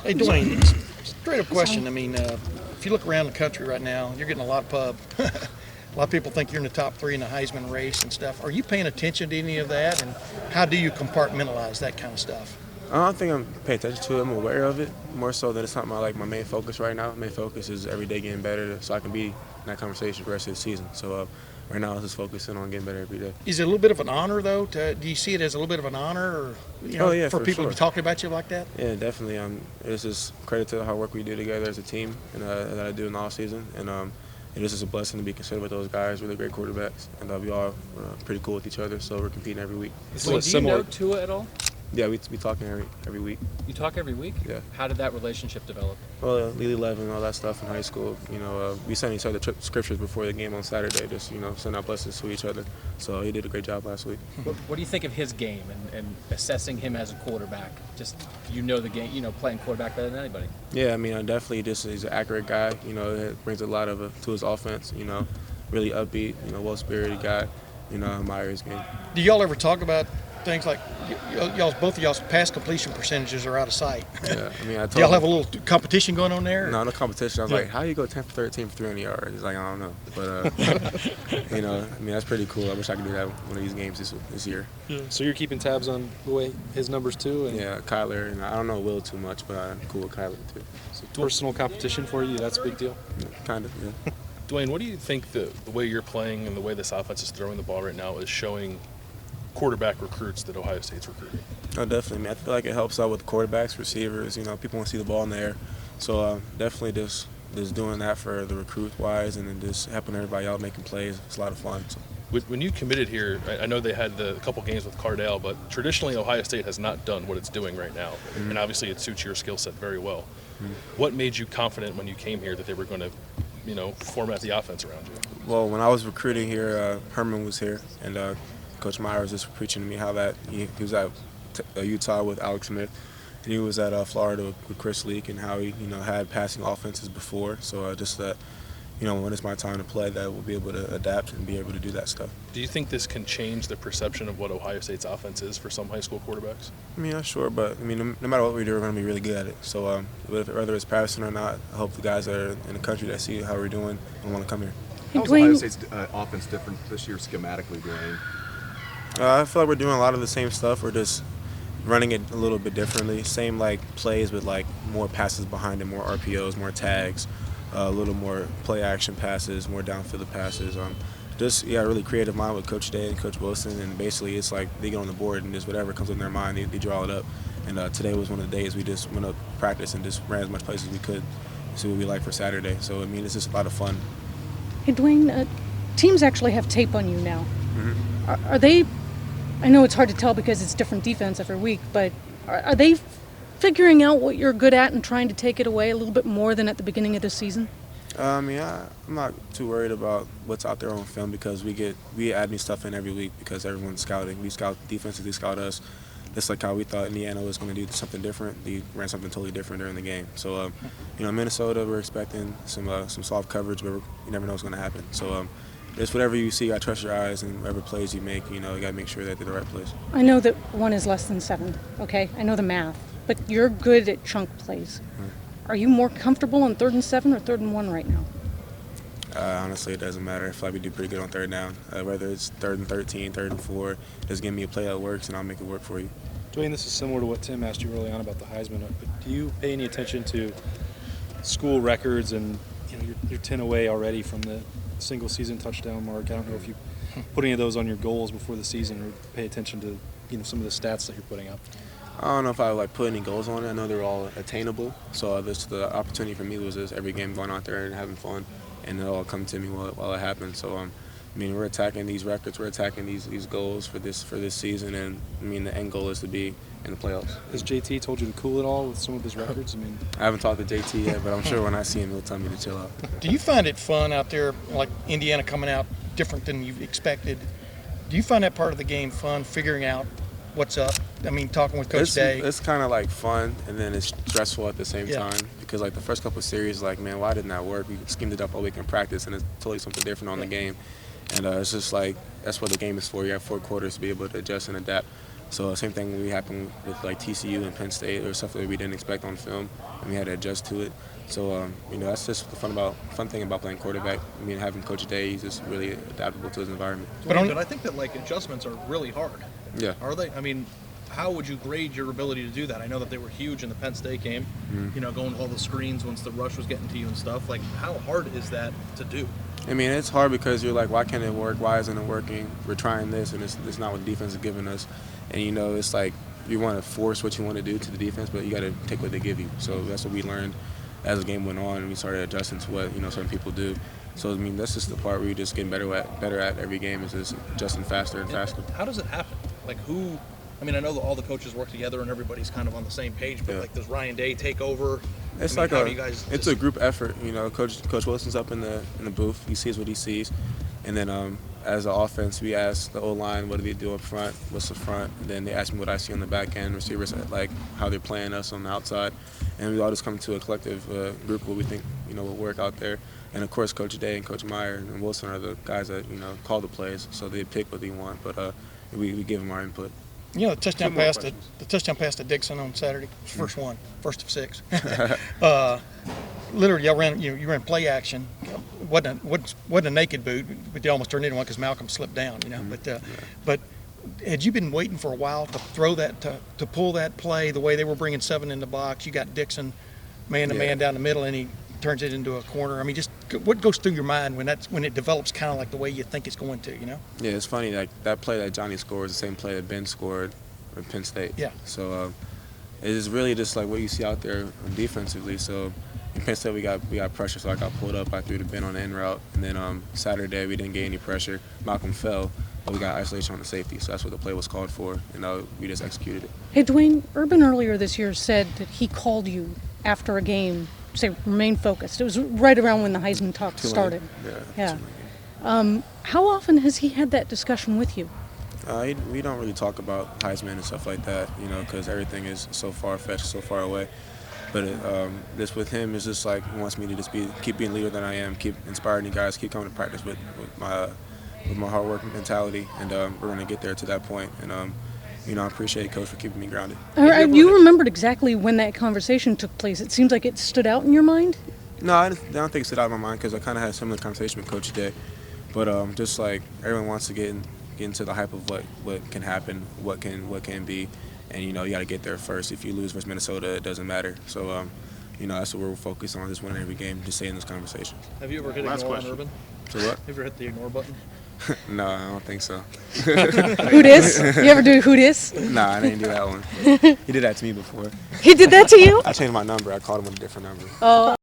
Hey, Dwayne, straight up question. I mean, if you look around the country right now, you're getting a lot of pub. A lot of people think you're in the top three in the Heisman race and stuff. Are you paying attention to any of that? And how do you compartmentalize that kind of stuff? I don't think I'm paying attention to it. I'm aware of it more so than it's not my main focus right now. My main focus is every day getting better so I can be in that conversation for the rest of the season. So right now, I'm just focusing on getting better every day. Is it a little bit of an honor, though? Do you see it as a little bit of an honor, or for people to be talking about you like that? Yeah, definitely. It's just credit to the hard work we do together as a team and that I do in the off season. And it is just a blessing to be considered with those guys, really great quarterbacks, and we all pretty cool with each other. So we're competing every week. So do you know Tua at all? Yeah, we talking every week. You talk every week? Yeah. How did that relationship develop? Well, Elite 11 and all that stuff in high school, we sent each other scriptures before the game on Saturday, just, send out blessings to each other. So he did a great job last week. What do you think of his game and assessing him as a quarterback? Just, the game, playing quarterback better than anybody. Yeah, I mean, definitely he's an accurate guy. It brings a lot of to his offense, really upbeat, well-spirited guy. I admire his game. Do y'all ever talk about things like both of y'all's pass completion percentages are out of sight? Yeah, I mean, Do y'all have a little competition going on there? No competition. I was like, how do you go 10 for 13 for 300 yards? He's like, I don't know. But, that's pretty cool. I wish I could do that one of these games this year. Yeah. So you're keeping tabs on the way his numbers too? Yeah, Kyler. And I don't know Will too much, but I'm cool with Kyler too. So personal competition for you, that's a big deal? Yeah, kind of, yeah. Dwayne, what do you think the way you're playing and the way this offense is throwing the ball right now is showing quarterback recruits that Ohio State's recruiting? Oh, definitely. I mean, I feel like it helps out with quarterbacks, receivers. People want to see the ball in the air. So definitely just doing that for the recruit-wise and then just helping everybody out making plays. It's a lot of fun. So. When you committed here, I know they had a couple games with Cardale, but traditionally Ohio State has not done what it's doing right now. Mm-hmm. And obviously it suits your skill set very well. Mm-hmm. What made you confident when you came here that they were going to format the offense around you? Well, when I was recruiting here, Herman was here, and Coach Meyer was just preaching to me how that he was at Utah with Alex Smith, and he was at Florida with Chris Leak, and how he had passing offenses before. So just that when it's my time to play, that we'll be able to adapt and be able to do that stuff. Do you think this can change the perception of what Ohio State's offense is for some high school quarterbacks? I mean, not sure, but I mean, no matter what we do, we're going to be really good at it. So whether it's passing or not, I hope the guys that are in the country that see how we're doing and want to come here. How's Ohio State's offense different this year schematically, Dwayne? I feel like we're doing a lot of the same stuff. We're just running it a little bit differently. Same plays with more passes behind it, more RPOs, more tags, a little more play action passes, more downfield passes. Really creative mind with Coach Day and Coach Wilson, and basically it's like they get on the board and just whatever comes in their mind, they draw it up. And today was one of the days we just went up practice and just ran as much plays as we could to see what we like for Saturday. So I mean, it's just a lot of fun. Hey Dwayne, teams actually have tape on you now. Mm-hmm. Are they? I know it's hard to tell because it's different defense every week, but are they figuring out what you're good at and trying to take it away a little bit more than at the beginning of the season? I'm not too worried about what's out there on film because we add new stuff in every week because everyone's scouting. We scout defenses, they scout us. That's like how we thought Indiana was going to do something different. They ran something totally different during the game. So, Minnesota, we're expecting some soft coverage, but you never know what's going to happen. So, just whatever you see, I trust your eyes, and whatever plays you make, you got to make sure that they're the right plays. I know that 1 is less than 7, okay? I know the math, but you're good at chunk plays. Are you more comfortable on 3rd and 7 or 3rd and 1 right now? Honestly, it doesn't matter. I feel like we do pretty good on 3rd down. Whether it's 3rd and 13, 3rd and 4, just give me a play that works, and I'll make it work for you. Dwayne, this is similar to what Tim asked you early on about the Heisman. But do you pay any attention to school records and you're 10 away already from the single season touchdown mark? I don't know if you put any of those on your goals before the season or pay attention to some of the stats that you're putting up. I don't know if I would put any goals on it. I know they're all attainable. So the opportunity for me was just every game going out there and having fun, and it'll all come to me while it happens. So we're attacking these records, we're attacking these goals for this season, and the end goal is to be in the playoffs. Has JT told you to cool it all with some of his records? I haven't talked to JT yet, but I'm sure when I see him, he'll tell me to chill out. Do you find it fun out there, like Indiana coming out different than you expected? Do you find that part of the game fun, figuring out what's up? Talking with Coach Day. It's kind of fun, and then it's stressful at the same time because the first couple of series, man, why didn't that work? We schemed it up all week in practice, and it's totally something different on the game. And it's just that's what the game is for. You have 4 quarters to be able to adjust and adapt. So same thing we happened with like TCU and Penn State, or stuff that we didn't expect on film, and we had to adjust to it. So that's just the fun thing about playing quarterback. I mean, having Coach Day, he's just really adaptable to his environment. But I think that like adjustments are really hard. Yeah. Are they? I mean, how would you grade your ability to do that? I know that they were huge in the Penn State game. You know, going with all the screens once the rush was getting to you and stuff. Like, how hard is that to do? I mean, it's hard because you're like, why can't it work? Why isn't it working? We're trying this, and it's not what the defense is giving us. And, you know, it's like you want to force what you want to do to the defense, but you got to take what they give you. So that's what we learned as the game went on, and we started adjusting to what, you know, certain people do. So, I mean, that's just the part where you're just getting better at every game, is just adjusting faster and faster. How does it happen? Like, who? I mean, I know that all the coaches work together and everybody's kind of on the same page, but like, does Ryan Day take over? It's I mean, it's a group effort. You know, Coach Wilson's up in the booth. He sees what he sees, and then as an offense, we ask the O-line, what do they do up front? What's the front? And then they ask me what I see on the back end. Receivers, like how they're playing us on the outside, and we all just come to a collective group what we think, you know, will work out there. And of course, Coach Day and Coach Meyer and Wilson are the guys that, you know, call the plays, so they pick what they want, but we give them our input. You know, the touchdown pass to Dixon on Saturday, first of 6. Literally, you ran play action. Wasn't a naked boot, but they almost turned into one because Malcolm slipped down. You know, but had you been waiting for a while to throw that to pull that play the way they were bringing 7 in the box? You got Dixon man to man down the middle, and he turns it into a corner. I mean, just what goes through your mind when it develops kind of like the way you think it's going to, you know? Yeah, it's funny, like that play that Johnny scored is the same play that Ben scored at Penn State. Yeah. So it is really just like what you see out there defensively. So in Penn State we got pressure, so I got pulled up. I threw the Ben on the in route, and then Saturday we didn't get any pressure. Malcolm fell, but we got isolation on the safety, so that's what the play was called for, and we just executed it. Hey, Dwayne, Urban earlier this year said that he called you after a game, say, remain focused. It was right around when the Heisman talk started. Yeah. How often has he had that discussion with you? We don't really talk about Heisman and stuff like that, you know, because everything is so far-fetched, so far away. But this with him is just like he wants me to just keep being leader than I am, keep inspiring you guys, keep coming to practice with my hard work mentality, and we're going to get there to that point. And you know, I appreciate Coach for keeping me grounded. You remembered exactly when that conversation took place. It seems like it stood out in your mind? No, I don't think it stood out in my mind because I kind of had a similar conversation with Coach Day. But just like everyone wants to get into the hype of what can happen, what can be. And, you know, you got to get there first. If you lose versus Minnesota, it doesn't matter. So, you know, that's what we're focused on, just winning every game, just staying in this conversation. Have you ever hit ignore on Urban? So what? Have you ever hit the ignore button? No, I don't think so. Who dis? You ever do who dis? Nah, I didn't do that one. He did that to me before. He did that to you? I changed my number. I called him with a different number. Oh,